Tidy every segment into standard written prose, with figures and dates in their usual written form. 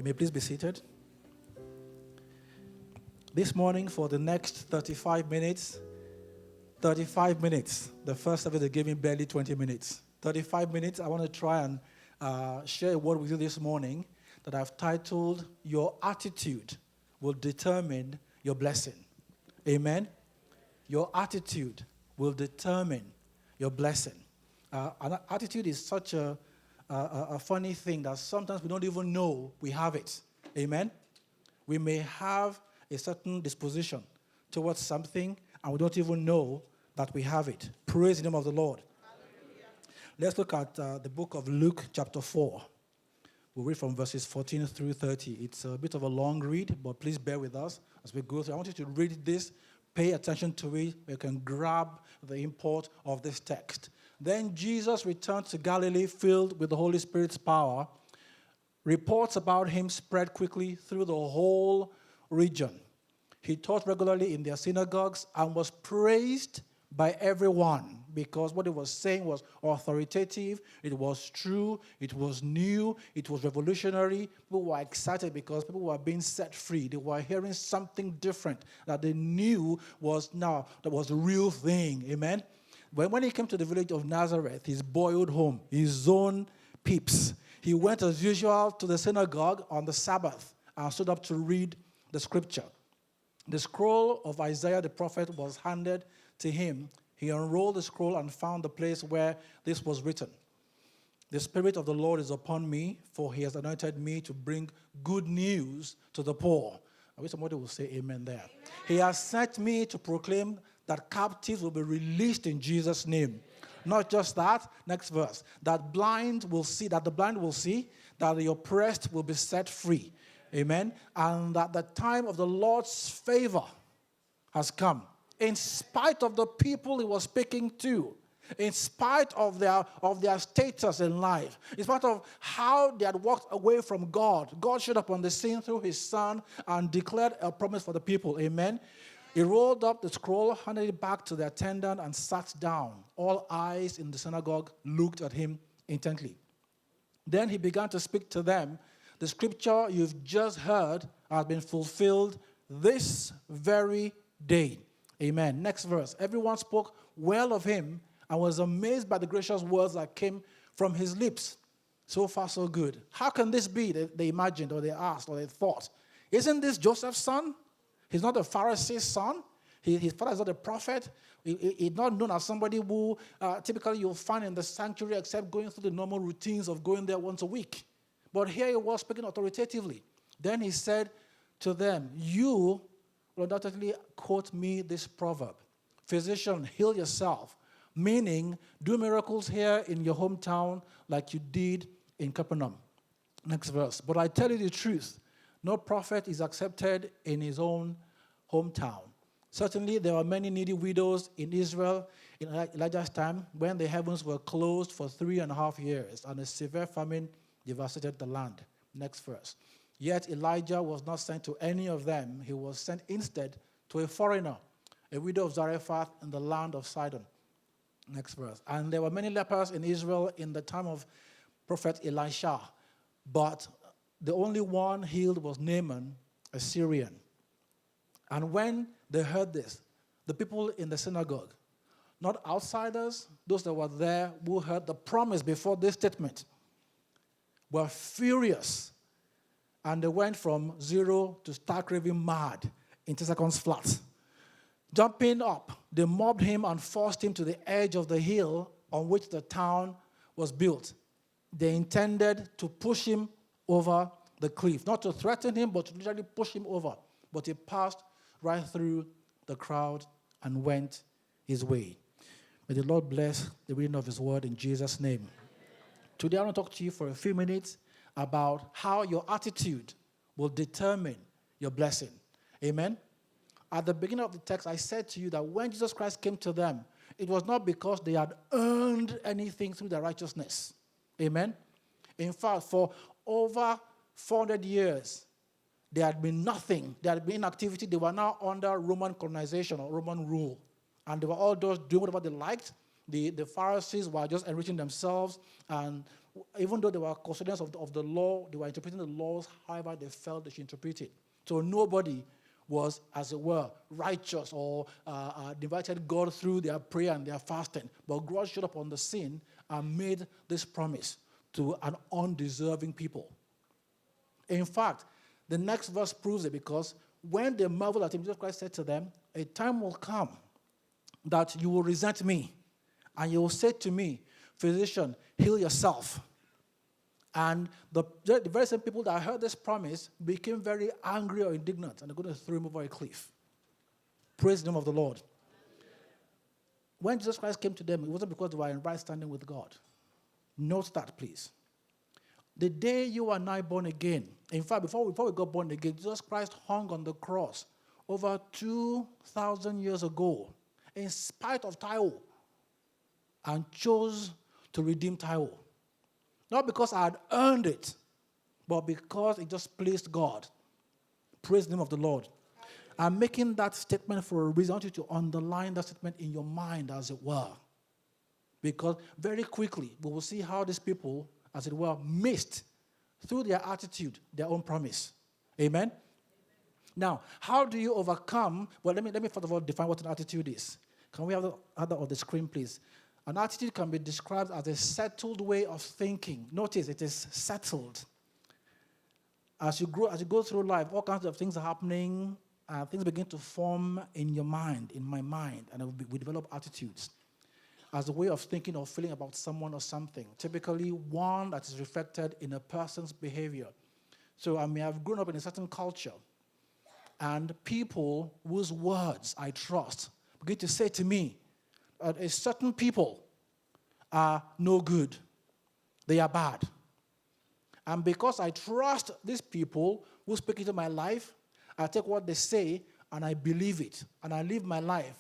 You may please be seated. This morning, for the next 35 minutes, the first service they gave me barely 20 minutes. 35 minutes, I want to try and share a word with you this morning that I've titled, Your Attitude Will Determine Your Blessing. Amen? Your attitude will determine your blessing. An attitude is such a funny thing that sometimes we don't even know we have it. Amen? We may have a certain disposition towards something, and we don't even know that we have it. Praise the name of the Lord. Hallelujah. Let's look at the book of Luke, chapter 4. We'll read from verses 14 through 30. It's a bit of a long read, but please bear with us as we go through. I want you to read this, pay attention to it, you can grab the import of this text. Then Jesus returned to Galilee filled with the Holy Spirit's power. Reports about him spread quickly through the whole region. He taught regularly in their synagogues and was praised by everyone because what he was saying was authoritative, it was true, it was new, it was revolutionary. People were excited because people were being set free. They were hearing something different that they knew was now, that was the real thing. Amen? When he came to the village of Nazareth, his boyhood home, his own peeps, he went as usual to the synagogue on the Sabbath and stood up to read the scripture. The scroll of Isaiah the prophet was handed to him. He unrolled the scroll and found the place where this was written. The Spirit of the Lord is upon me, for he has anointed me to bring good news to the poor. I wish somebody will say amen there. Amen. He has sent me to proclaim that captives will be released in Jesus' name. Not just that, next verse, that the blind will see, that the oppressed will be set free. Amen. And that the time of the Lord's favor has come. In spite of the people he was speaking to, in spite of their status in life, in spite of how they had walked away from God, God showed up on the scene through his son and declared a promise for the people. Amen. He rolled up the scroll, handed it back to the attendant, and sat down. All eyes in the synagogue looked at him intently. Then he began to speak to them. The scripture you've just heard has been fulfilled this very day. Amen. Next verse. Everyone spoke well of him and was amazed by the gracious words that came from his lips. So far, so good. How can this be? They imagined, or they asked, or they thought. Isn't this Joseph's son? He's not a Pharisee's son. His father is not a prophet. He's not known as somebody who typically you'll find in the sanctuary except going through the normal routines of going there once a week. But here he was speaking authoritatively. Then he said to them, you will undoubtedly quote me this proverb. Physician, heal yourself. Meaning, do miracles here in your hometown like you did in Capernaum. Next verse. But I tell you the truth. No prophet is accepted in his own hometown. Certainly, there were many needy widows in Israel in Elijah's time when the heavens were closed for 3.5 years and a severe famine devastated the land. Next verse. Yet Elijah was not sent to any of them. He was sent instead to a foreigner, a widow of Zarephath in the land of Sidon. Next verse. And there were many lepers in Israel in the time of prophet Elisha, but the only one healed was Naaman, a Syrian. And when they heard this, the people in the synagogue, not outsiders, those that were there who heard the promise before this statement, were furious. And they went from zero to stark raving mad in 2 seconds flat. Jumping up, they mobbed him and forced him to the edge of the hill on which the town was built. They intended to push him over the cliff. Not to threaten him, but to literally push him over. But he passed right through the crowd and went his way. May the Lord bless the reading of his word in Jesus' name. Today I want to talk to you for a few minutes about how your attitude will determine your blessing. Amen? At the beginning of the text, I said to you that when Jesus Christ came to them, it was not because they had earned anything through their righteousness. Amen? In fact, for over 400 years, there had been nothing. There had been inactivity. They were now under Roman colonization or Roman rule. And they were all just doing whatever they liked. The Pharisees were just enriching themselves and even though they were custodians of the law, they were interpreting the laws however they felt they should interpret it. So nobody was, as it were, righteous or invited God through their prayer and their fasting. But God showed up on the scene and made this promise to an undeserving people. In fact, the next verse proves it, because when they marveled at him, Jesus Christ said to them, a time will come that you will resent me, and you will say to me, physician, heal yourself. And the very same people that heard this promise became very angry or indignant, and they're going to throw him over a cliff. Praise the name of the Lord. When Jesus Christ came to them, it wasn't because they were in right standing with God. Note that, please. The day you and I born again, in fact, before we got born again, Jesus Christ hung on the cross over 2,000 years ago, in spite of Taiwo, and chose to redeem Taiwo. Not because I had earned it, but because it just pleased God. Praise the name of the Lord. I'm making that statement for a reason. I want you to underline that statement in your mind, as it were. Because very quickly, we will see how these people, as it were, missed, through their attitude, their own promise. Amen? Now, how do you overcome? Well, let me first of all define what an attitude is. Can we have that on the screen, please? An attitude can be described as a settled way of thinking. Notice it is settled. As you go through life, all kinds of things are happening, and things begin to form in your mind, in my mind, and we develop attitudes as a way of thinking or feeling about someone or something. Typically, one that is reflected in a person's behavior. So I may have grown up in a certain culture, and people whose words I trust begin to say to me, a certain people are no good. They are bad. And because I trust these people who speak into my life, I take what they say and I believe it. And I live my life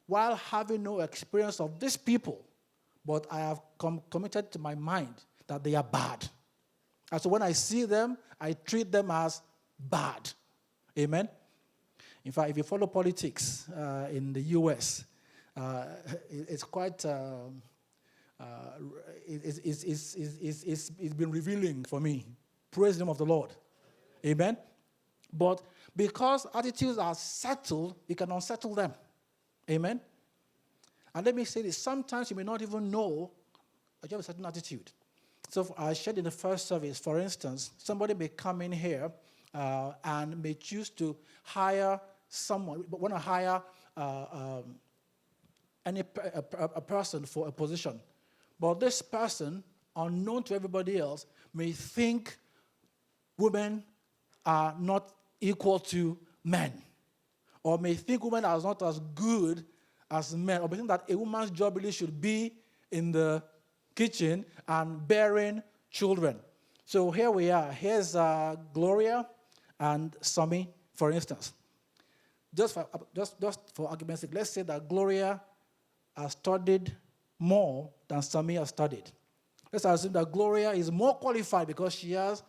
while having no experience of these people. But I have committed to my mind that they are bad. And so when I see them, I treat them as bad. Amen? In fact, if you follow politics in the U.S., it's quite, it's been revealing for me. Praise the name of the Lord. Amen? But because attitudes are settled, you can unsettle them. Amen? And let me say this, sometimes you may not even know that you have a certain attitude. So I shared in the first service, for instance, somebody may come in here and may choose to hire someone, but want to hire a person for a position. But this person, unknown to everybody else, may think women are not equal to men, or may think women are not as good as men, or may think that a woman's job really should be in the kitchen and bearing children. So here we are. Here's Gloria and Sami, for instance. Just for argument's sake, let's say that Gloria has studied more than Sami has studied. Let's assume that Gloria is more qualified because she has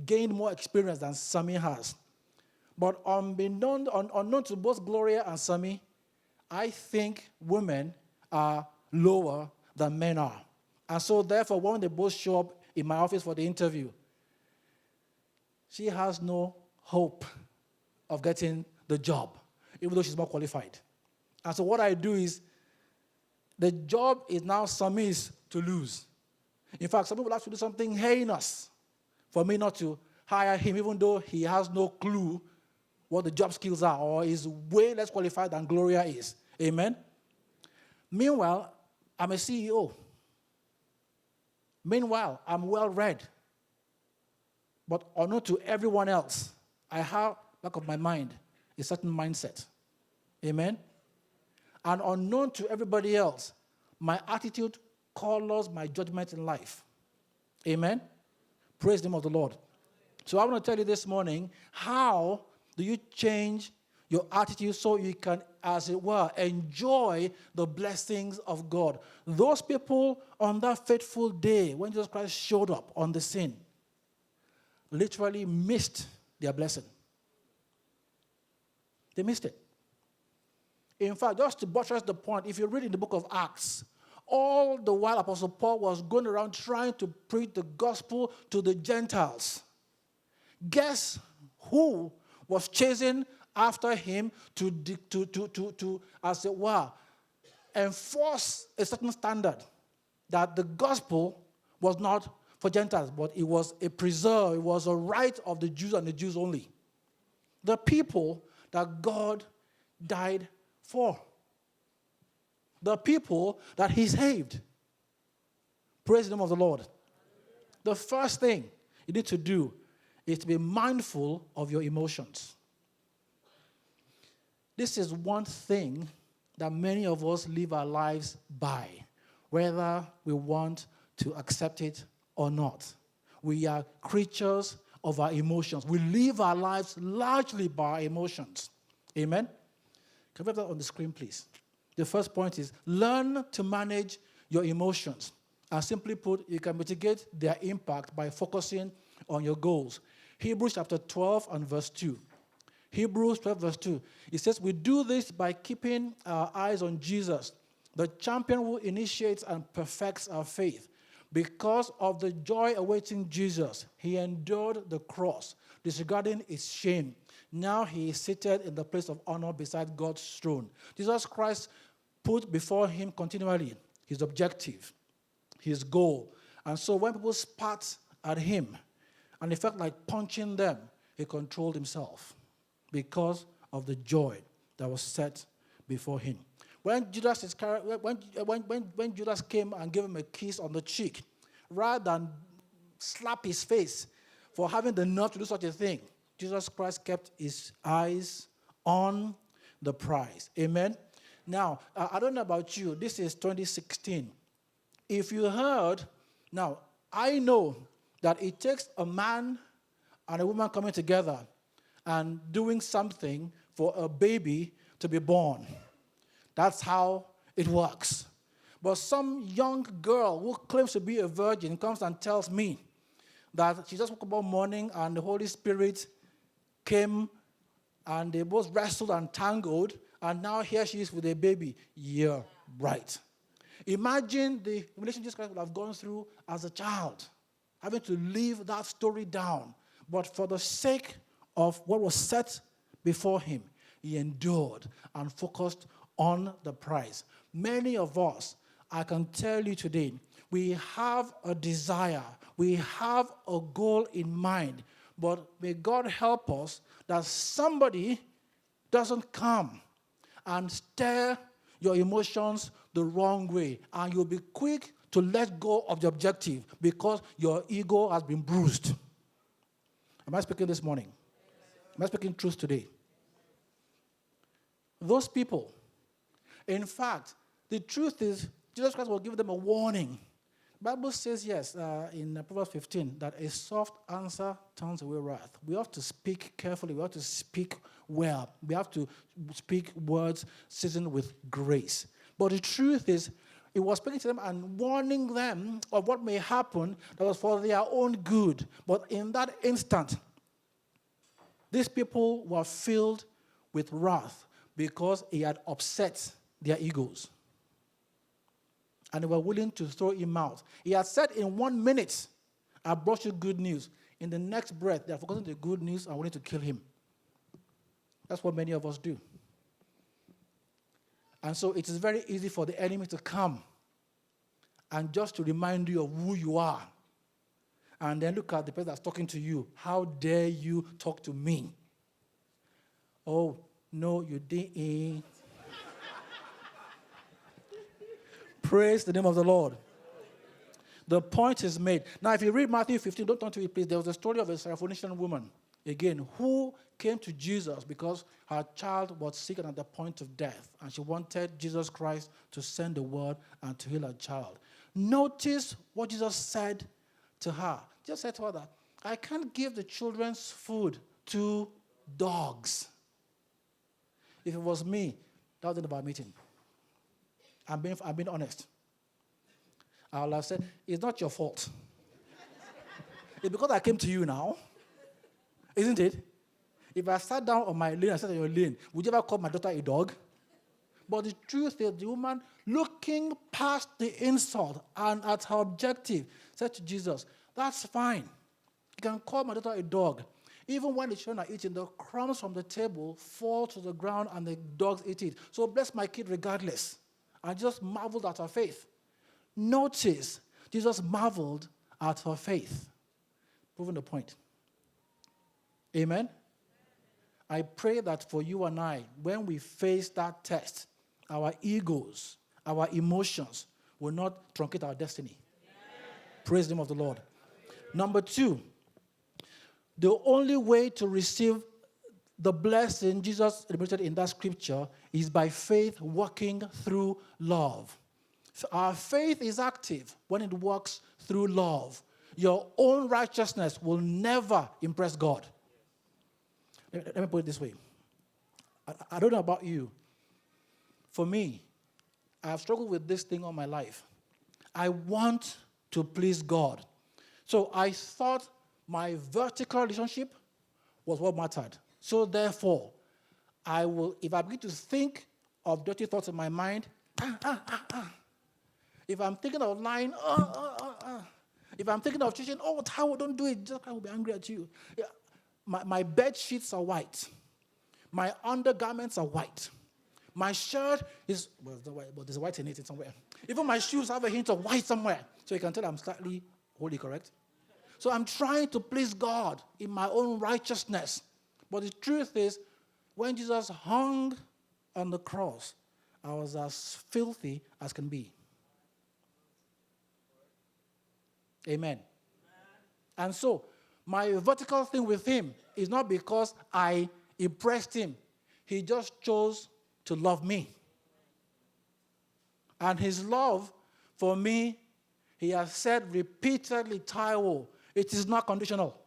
gained more experience than Sami has. But unknown to both Gloria and Sami, I think women are lower than men are. And so therefore, when they both show up in my office for the interview, she has no hope of getting the job, even though she's more qualified. And so what I do is, the job is now Sami's to lose. In fact, some people have to do something heinous for me not to hire him, even though he has no clue what the job skills are, or is way less qualified than Gloria is. Amen? Meanwhile, I'm a CEO. Meanwhile, I'm well-read. But unknown to everyone else, I have, back of my mind, a certain mindset. Amen? And unknown to everybody else, my attitude colors my judgment in life. Amen? Praise the name of the Lord. So I want to tell you this morning, how do you change your attitude so you can, as it were, enjoy the blessings of God? Those people on that fateful day when Jesus Christ showed up on the scene literally missed their blessing. They missed it. In fact, just to buttress the point, if you read in the book of Acts, All the while, Apostle Paul was going around trying to preach the gospel to the Gentiles. Guess who was chasing after him to as it were, enforce a certain standard that the gospel was not for Gentiles, but it was a preserve, it was a right of the Jews and the Jews only. The people that God died for. The people that he saved. Praise the name of the Lord. The first thing you need to do is to be mindful of your emotions. This is one thing that many of us live our lives by, whether we want to accept it or not. We are creatures of our emotions. We live our lives largely by our emotions. Amen? Can we have that on the screen, please? The first point is learn to manage your emotions. And simply put, you can mitigate their impact by focusing on your goals. Hebrews chapter 12 and verse 2. Hebrews 12 verse 2. It says, we do this by keeping our eyes on Jesus, the champion who initiates and perfects our faith. Because of the joy awaiting Jesus, he endured the cross, disregarding its shame. Now he is seated in the place of honor beside God's throne. Jesus Christ put before him continually his objective, his goal. And so when people spat at him, and he felt like punching them, he controlled himself because of the joy that was set before him. When Judas came and gave him a kiss on the cheek, rather than slap his face for having the nerve to do such a thing, Jesus Christ kept his eyes on the prize. Amen? Now, I don't know about you. This is 2016. If you heard, now, I know that it takes a man and a woman coming together and doing something for a baby to be born. That's how it works. But some young girl who claims to be a virgin comes and tells me that she just woke up one morning and the Holy Spirit came and they both wrestled and tangled, and now here she is with a baby. Yeah, right. Imagine the humiliation Jesus Christ would have gone through as a child, having to live that story down. But for the sake of what was set before him, he endured and focused on the prize. Many of us, I can tell you today, we have a desire, we have a goal in mind, but may God help us that somebody doesn't come and stir your emotions the wrong way, and you'll be quick to let go of the objective because your ego has been bruised. Am I speaking this morning? Am I speaking truth today? Those people, in fact, the truth is, Jesus Christ will give them a warning. The Bible says, yes, in Proverbs 15, that a soft answer turns away wrath. We have to speak carefully. We have to speak well. We have to speak words seasoned with grace. But the truth is, it was speaking to them and warning them of what may happen that was for their own good. But in that instant, these people were filled with wrath because he had upset their egos. And they were willing to throw him out. He had said in 1 minute, I brought you good news. In the next breath, they are forgetting the good news and willing to kill him. That's what many of us do. And so it is very easy for the enemy to come and just to remind you of who you are. And then look at the person that's talking to you. How dare you talk to me? Oh, no, you didn't. Praise the name of the Lord. The point is made. Now, if you read Matthew 15, don't turn to it, please. There was a story of a Syrophoenician woman, again, who came to Jesus because her child was sick and at the point of death, and she wanted Jesus Christ to send the word and to heal her child. Notice what Jesus said to her. Jesus said to her that, I can't give the children's food to dogs. If it was me, that wasn't about meeting. I'm being honest. I would have said, it's not your fault. It's because I came to you now. Isn't it? If I sat down on my lane and sat on your lane, would you ever call my daughter a dog? But the truth is, the woman, looking past the insult and at her objective, said to Jesus, that's fine. You can call my daughter a dog. Even when the children are eating, the crumbs from the table fall to the ground and the dogs eat it. So bless my kid regardless. I just marveled at her faith. Notice, Jesus marveled at her faith. Proving the point. Amen? I pray that for you and I, when we face that test, our egos, our emotions will not truncate our destiny. Praise the name of the Lord. Number 2, the only way to receive the blessing Jesus demonstrated in that scripture is by faith working through love. So our faith is active when it works through love. Your own righteousness will never impress God. Let me put it this way. I don't know about you. For me, I've struggled with this thing all my life. I want to please God. So I thought my vertical relationship was what mattered. So therefore, if I begin to think of dirty thoughts in my mind, if I'm thinking of lying, if I'm thinking of cheating, Taiwo, don't do it, just I will be angry at you. Yeah. My bed sheets are white. My undergarments are white. My shirt is, well, it's not white, but there's white in it somewhere. Even my shoes have a hint of white somewhere. So you can tell I'm slightly holy, correct? So I'm trying to please God in my own righteousness. But the truth is, when Jesus hung on the cross, I was as filthy as can be. Amen. And so, my vertical thing with him is not because I impressed him. He just chose to love me. And his love for me, he has said repeatedly, Taiwo, it is not conditional.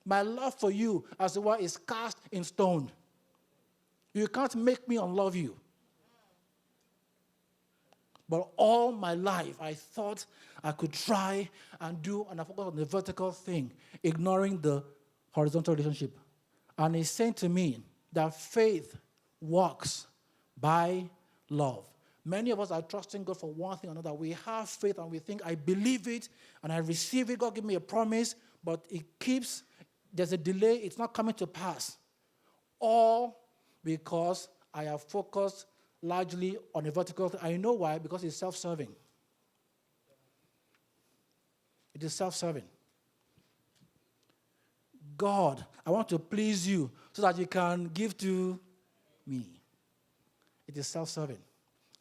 My love for you, as it were, is cast in stone. You can't make me unlove you. But all my life, I thought I could try and do, and I focused on the vertical thing, ignoring the horizontal relationship. And he's saying to me that faith works by love. Many of us are trusting God for one thing or another. We have faith and we think, I believe it and I receive it. God give me a promise, but there's a delay. It's not coming to pass. All because I have focused largely on a vertical thing. I know why, because it's self-serving. It is self-serving. God, I want to please you so that you can give to me. It is self-serving.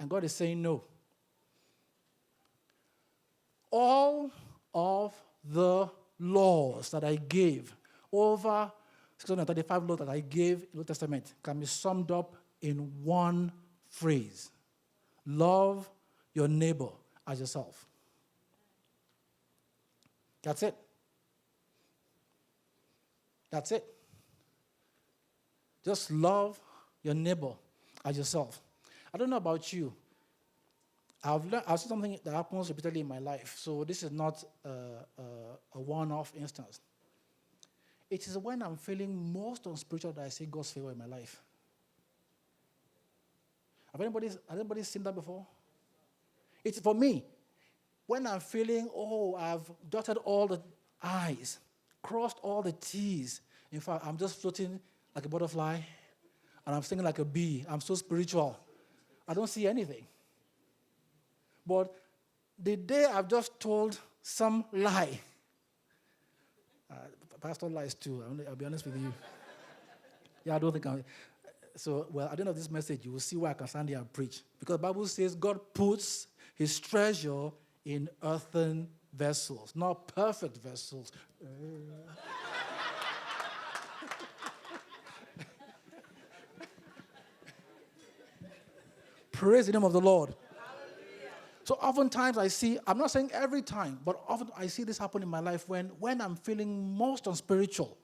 And God is saying no. All of the laws that I gave, over 635 laws that I gave in the Old Testament, can be summed up in one phrase. Love your neighbor as yourself. That's it. That's it. Just love your neighbor as yourself. I don't know about you. I've seen something that happens repeatedly in my life, so this is not a one-off instance. It is when I'm feeling most unspiritual that I see God's favor in my life. Has anybody seen that before? It's for me. When I'm feeling, I've dotted all the I's, crossed all the T's. In fact, I'm just floating like a butterfly, and I'm singing like a bee. I'm so spiritual. I don't see anything. But the day I've just told some lie, pastor lies too, I'll be honest with you. Yeah, I don't think I'm... So, at the end of this message, you will see why I can stand here and preach. Because the Bible says God puts his treasure in earthen vessels, not perfect vessels. Praise the name of the Lord. Hallelujah. So oftentimes I see, I'm not saying every time, but often I see this happen in my life when I'm feeling most unspiritual.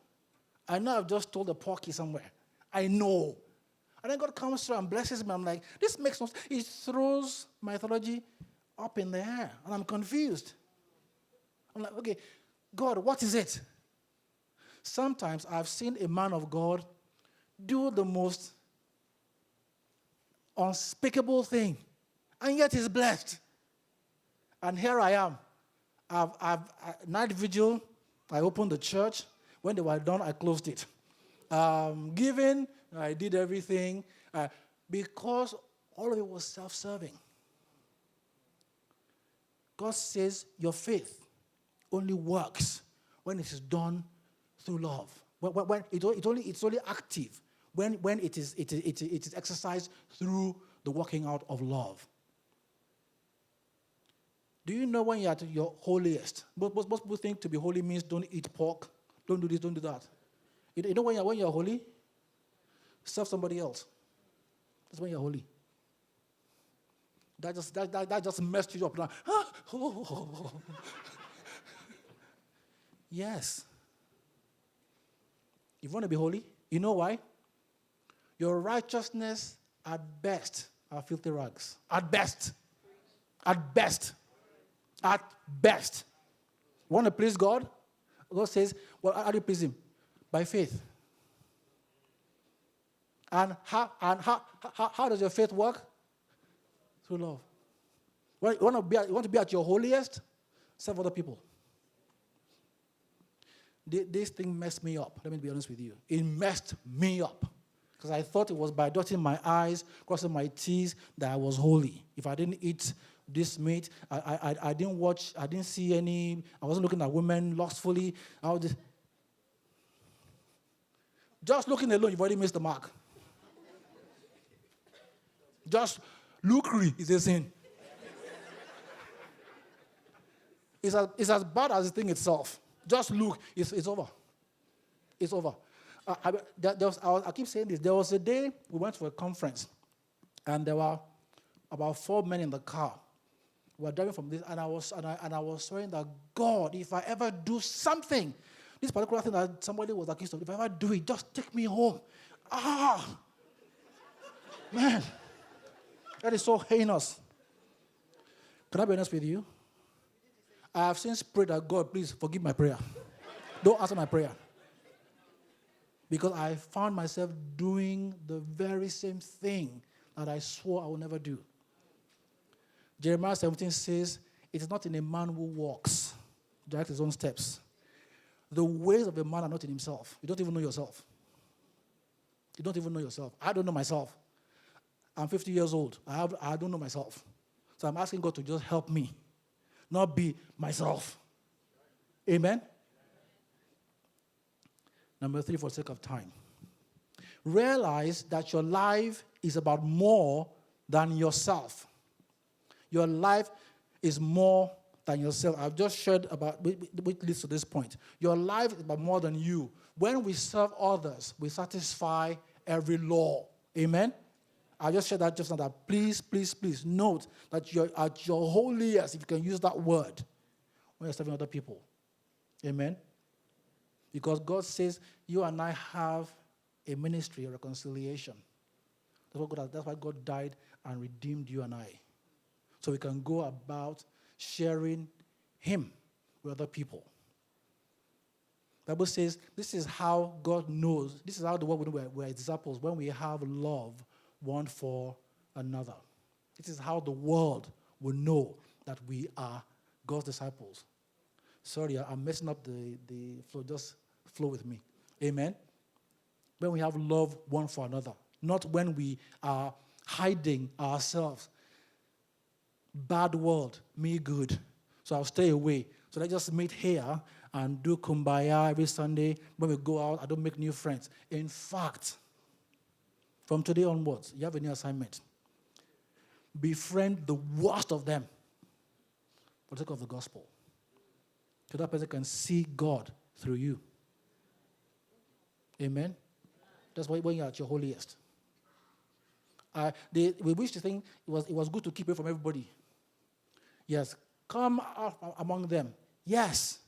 I know I've just told a porky somewhere. I know. And then God comes through and blesses me. I'm like, this makes no sense. He throws my theology up in the air, and I'm confused. I'm like, okay, God, what is it? Sometimes I've seen a man of God do the most unspeakable thing, and yet he's blessed. And here I am. Night vigil, I opened the church. When they were done, I closed it. Giving, I did everything because all of it was self-serving. God says your faith only works when it is done through love. When it's only active when it is exercised through the working out of love. Do you know when you're at your holiest? Most people think to be holy means don't eat pork, don't do this, don't do that. You know when you're holy? Serve somebody else. That's when you're holy. That just messed you up. Yes. If you want to be holy, you know why? Your righteousness at best are filthy rags. At best. At best. At best. Want to please God? God says, well, how do you please him? By faith. And how does your faith work? Through love. You want to be at your holiest? Serve other people. This thing messed me up. Let me be honest with you. It messed me up. Because I thought it was by dotting my I's, crossing my T's, that I was holy. If I didn't eat this meat, I didn't watch, I didn't see any, I wasn't looking at women lustfully. Just looking alone, you've already missed the mark. Just lucre is a sin. It's as bad as the thing itself. Just look, it's over. It's over. I keep saying this. There was a day we went for a conference, and there were about 4 men in the car. We were driving from this, and I was swearing that God, if I ever do something, this particular thing that somebody was accused of, if I ever do it, just take me home. Man, that is so heinous. Can I be honest with you? I have since prayed that God, please forgive my prayer. Don't answer my prayer. Because I found myself doing the very same thing that I swore I would never do. Jeremiah 17 says, it is not in a man who walks, direct his own steps. The ways of a man are not in himself. You don't even know yourself. You don't even know yourself. I don't know myself. I'm 50 years old. I don't know myself. So I'm asking God to just help me, not be myself. Amen? Number 3, for the sake of time. Realize that your life is about more than yourself. Your life is more than yourself. I've just shared about, which leads to this point. Your life is about more than you. When we serve others, we satisfy every law. Amen? I just shared that just now. That please note that you're at your holiest, if you can use that word, when you're serving other people. Amen? Because God says you and I have a ministry of reconciliation. That's why God died and redeemed you and I. So we can go about sharing him with other people. The Bible says this is how God knows, this is how the world will know we're disciples, when we have love one for another. This is how the world will know that we are God's disciples. Sorry, I'm messing up the flow. Just flow with me. Amen? When we have love one for another. Not when we are hiding ourselves. Bad world, me good. So I'll stay away. So let's just meet here and do kumbaya every Sunday. When we go out, I don't make new friends. In fact, from today onwards, you have a new assignment. Befriend the worst of them for the sake of the gospel. So that person can see God through you. Amen? That's why when you're at your holiest. We wish to think it was good to keep away from everybody. Yes, come out among them. Yes.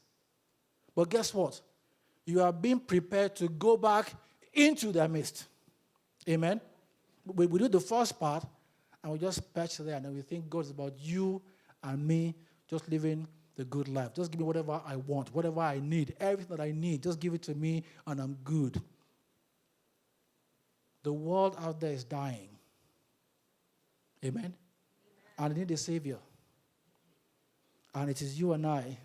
But guess what? You are being prepared to go back into their midst. Amen? We do the first part, and we just patch there, and then we think God is about you and me just living the good life. Just give me whatever I want, whatever I need, everything that I need. Just give it to me, and I'm good. The world out there is dying. Amen? And they need a Savior. And it is you and I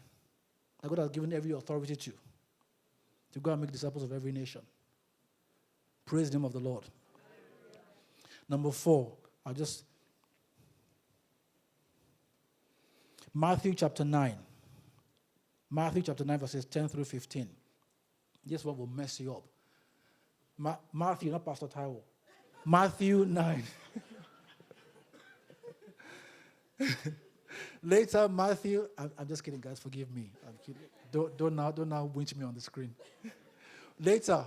that God has given every authority to go and make disciples of every nation. Praise the name of the Lord. Number 4, Matthew chapter 9. Matthew chapter 9, verses 10 through 15. This one will mess you up. Matthew, not Pastor Taiwo. Matthew 9. Later, Matthew, I'm just kidding, guys, forgive me. I'm kidding. Don't now winch me on the screen. Later,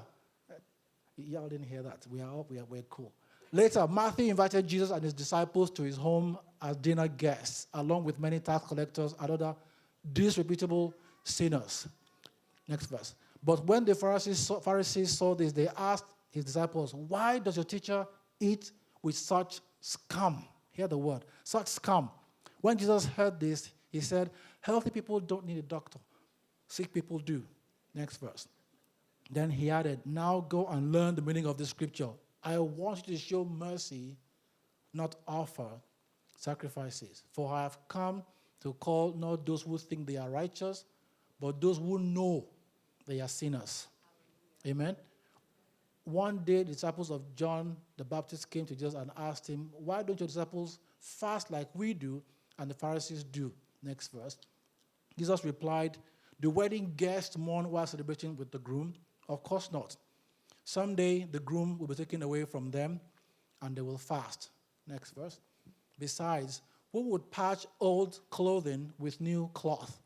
y'all didn't hear that. We are up, we're cool. Later, Matthew invited Jesus and his disciples to his home as dinner guests, along with many tax collectors and other disreputable sinners. Next verse. But when the Pharisees saw this, they asked his disciples, why does your teacher eat with such scum? Hear the word, such scum. When Jesus heard this, he said, healthy people don't need a doctor. Sick people do. Next verse. Then he added, now go and learn the meaning of this scripture. I want you to show mercy, not offer sacrifices. For I have come to call not those who think they are righteous, but those who know they are sinners. Amen? One day, the disciples of John the Baptist came to Jesus and asked him, why don't your disciples fast like we do and the Pharisees do? Next verse. Jesus replied, do wedding guests mourn while celebrating with the groom? Of course not. Someday, the groom will be taken away from them, and they will fast. Next verse. Besides, who would patch old clothing with new cloth?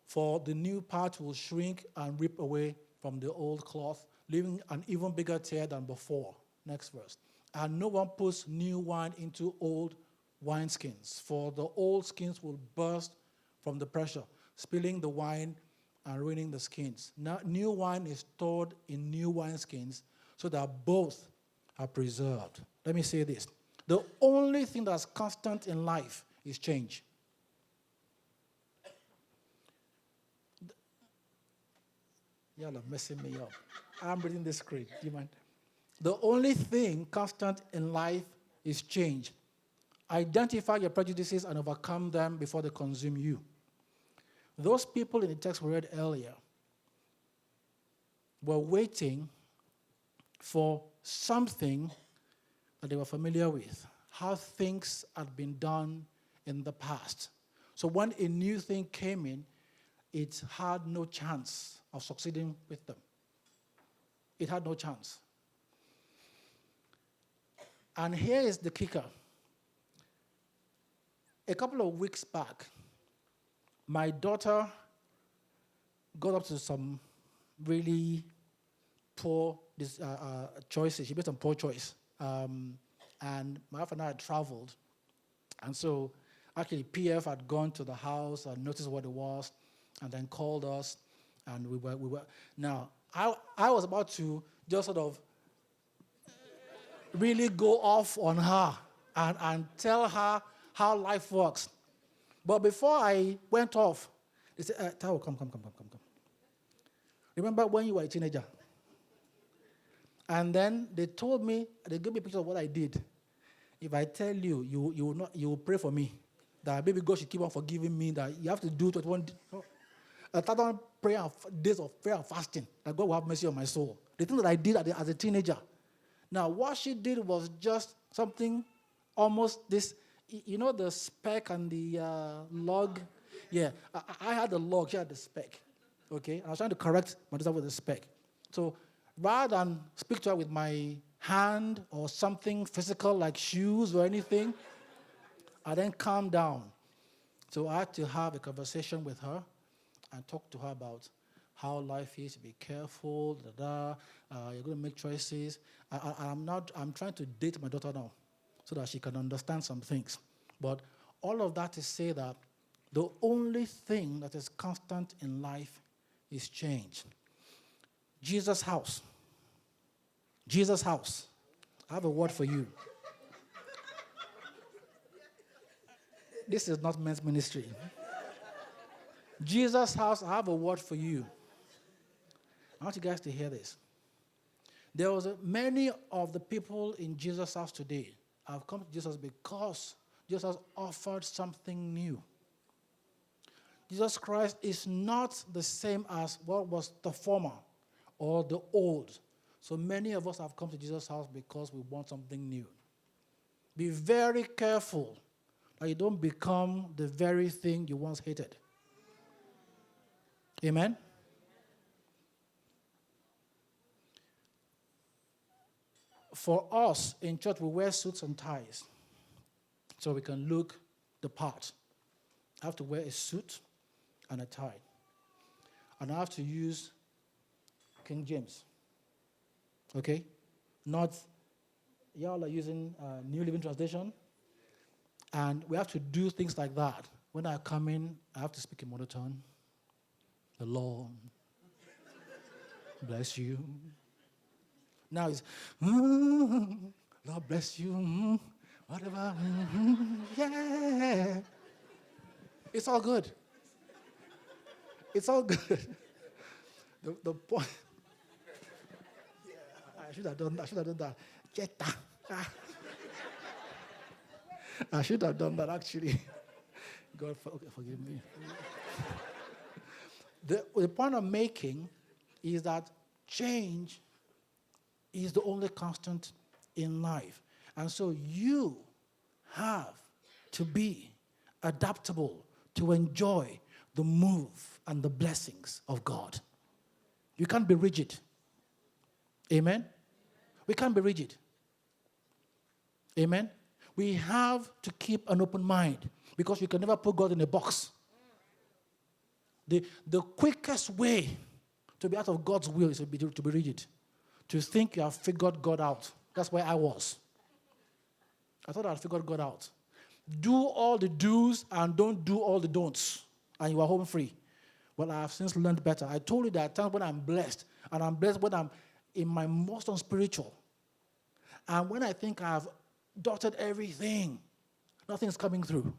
For the new patch will shrink and rip away from the old cloth, leaving an even bigger tear than before. Next verse. And no one puts new wine into old wineskins, for the old skins will burst from the pressure, spilling the wine and ruining the skins. Now, new wine is stored in new wineskins so that both are preserved. Let me say this. The only thing that's constant in life is change. Y'all are messing me up. I'm reading the script. Do you mind? The only thing constant in life is change. Identify your prejudices and overcome them before they consume you. Those people in the text we read earlier were waiting for something that they were familiar with, how things had been done in the past. So when a new thing came in, it had no chance of succeeding with them. It had no chance. And here is the kicker. A couple of weeks back, my daughter got up to some really poor choices. She made some poor choice. And my wife and I had traveled. And so actually PF had gone to the house and noticed what it was and then called us. And we were. Now, I was about to just sort of really go off on her and tell her how life works. But before I went off, they said, Taiwo, come. Remember when you were a teenager? And then they told me, they gave me a picture of what I did. If I tell you, you will pray for me. That maybe God should keep on forgiving me, that you have to do 21 prayer days of prayer and fasting, that God will have mercy on my soul. The thing that I did as a teenager. Now, what she did was just something almost this, you know the speck and the log? Yeah, I had the log, she had the speck. Okay, and I was trying to correct my daughter with the speck. So rather than speak to her with my hand or something physical like shoes or anything, I then calmed down. So I had to have a conversation with her and talk to her about how life is, be careful, you're going to make choices. I'm trying to date my daughter now so that she can understand some things. But all of that to say that the only thing that is constant in life is change. Jesus' house. Jesus' house. I have a word for you. This is not men's ministry. Jesus' house, I have a word for you. I want you guys to hear this. There was many of the people in Jesus' house today I've come to Jesus because Jesus offered something new. Jesus Christ is not the same as what was the former or the old. So many of us have come to Jesus' house because we want something new. Be very careful that you don't become the very thing you once hated. Amen? For us in church, we wear suits and ties so we can look the part. I have to wear a suit and a tie. And I have to use King James. Okay? Not, y'all are using New Living Translation. And we have to do things like that. When I come in, I have to speak in mother tongue. The Lord bless you. Now it's, Lord bless you, whatever, yeah. It's all good. It's all good. The point, yeah, I should have done that. Jetta. I should have done that, actually. God, forgive me. The point I'm making is that change is the only constant in life. And so you have to be adaptable to enjoy the move and the blessings of God. You can't be rigid. Amen? We can't be rigid. Amen? We have to keep an open mind because you can never put God in a box. The quickest way to be out of God's will is to be rigid. To think you have figured God out. That's where I was. I thought I had figured God out. Do all the do's and don't do all the don'ts, and you are home free. Well, I have since learned better. I told you that at times when I'm blessed, and I'm blessed when I'm in my most unspiritual. And when I think I've dotted everything, nothing's coming through.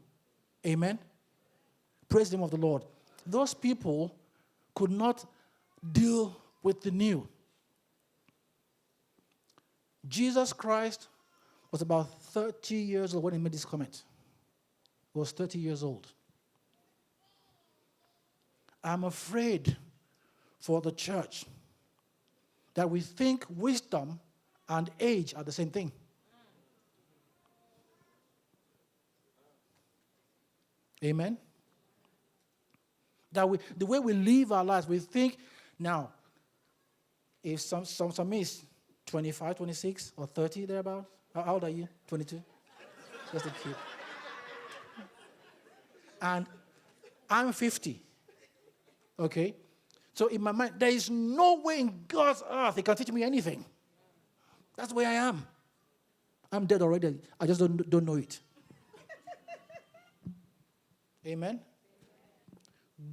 Amen? Praise the name of the Lord. Those people could not deal with the new. Jesus Christ was about 30 years old when he made this comment. He was 30 years old. I'm afraid for the church that we think wisdom and age are the same thing. Amen? That the way we live our lives, we think, now, if some is 25, 26, or 30 thereabout, how old are you? 22? Just a kid. And I'm 50. Okay? So in my mind, there is no way in God's earth he can teach me anything. That's where I am. I'm dead already. I just don't know it. Amen?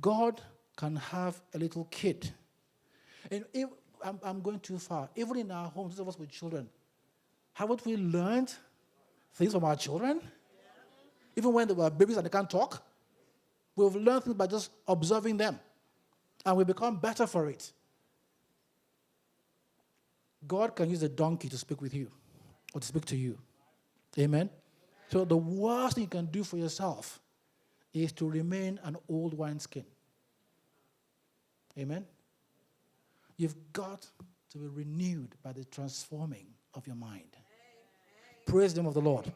God can have a little kid. And if I'm going too far. Even in our homes, those of us with children, haven't we learned things from our children? Even when they were babies and they can't talk, we've learned things by just observing them. And we become better for it. God can use a donkey to speak with you or to speak to you. Amen? So the worst thing you can do for yourself is to remain an old wineskin. Amen? You've got to be renewed by the transforming of your mind. Praise the name of the Lord.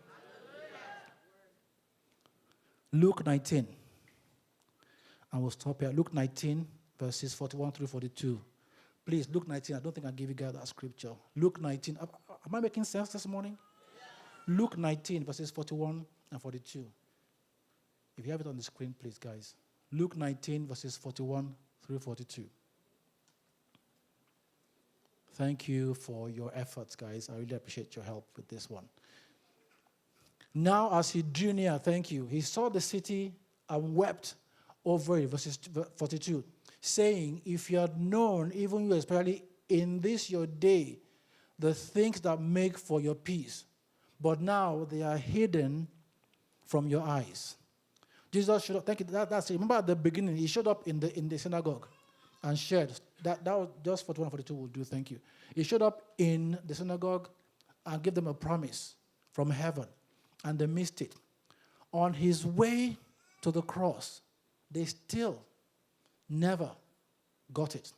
Luke 19. And we'll stop here. Luke 19, verses 41 through 42. Please, Luke 19. I don't think I gave you guys that scripture. Luke 19. Am I making sense this morning? Luke 19, verses 41 and 42. If you have it on the screen, please, guys. Luke 19, verses 41 through 42. Thank you for your efforts, guys. I really appreciate your help with this one. Now, as he drew near, thank you, he saw the city and wept over it, verses 42, saying, if you had known, even you especially in this your day, the things that make for your peace, but now they are hidden from your eyes. Jesus showed up, thank you, that's it. Remember at the beginning, he showed up in the synagogue and shared. That was just 41 and 42 will do, thank you. He showed up in the synagogue and gave them a promise from heaven, and they missed it. On his way to the cross, they still never got it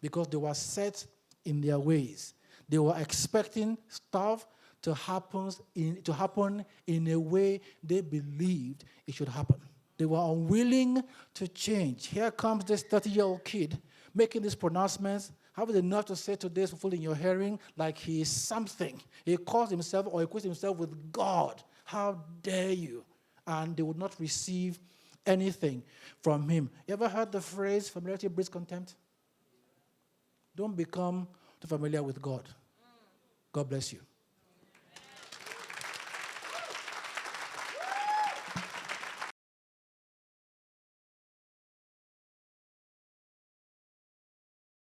because they were set in their ways. They were expecting stuff to happen in a way they believed it should happen. They were unwilling to change. Here comes this 30-year-old kid making these pronouncements, having the nerve to say today is fulfilled in your hearing like he is something. He calls himself or equates himself with God. How dare you? And they would not receive anything from him. You ever heard the phrase, familiarity breeds contempt? Don't become too familiar with God. God bless you.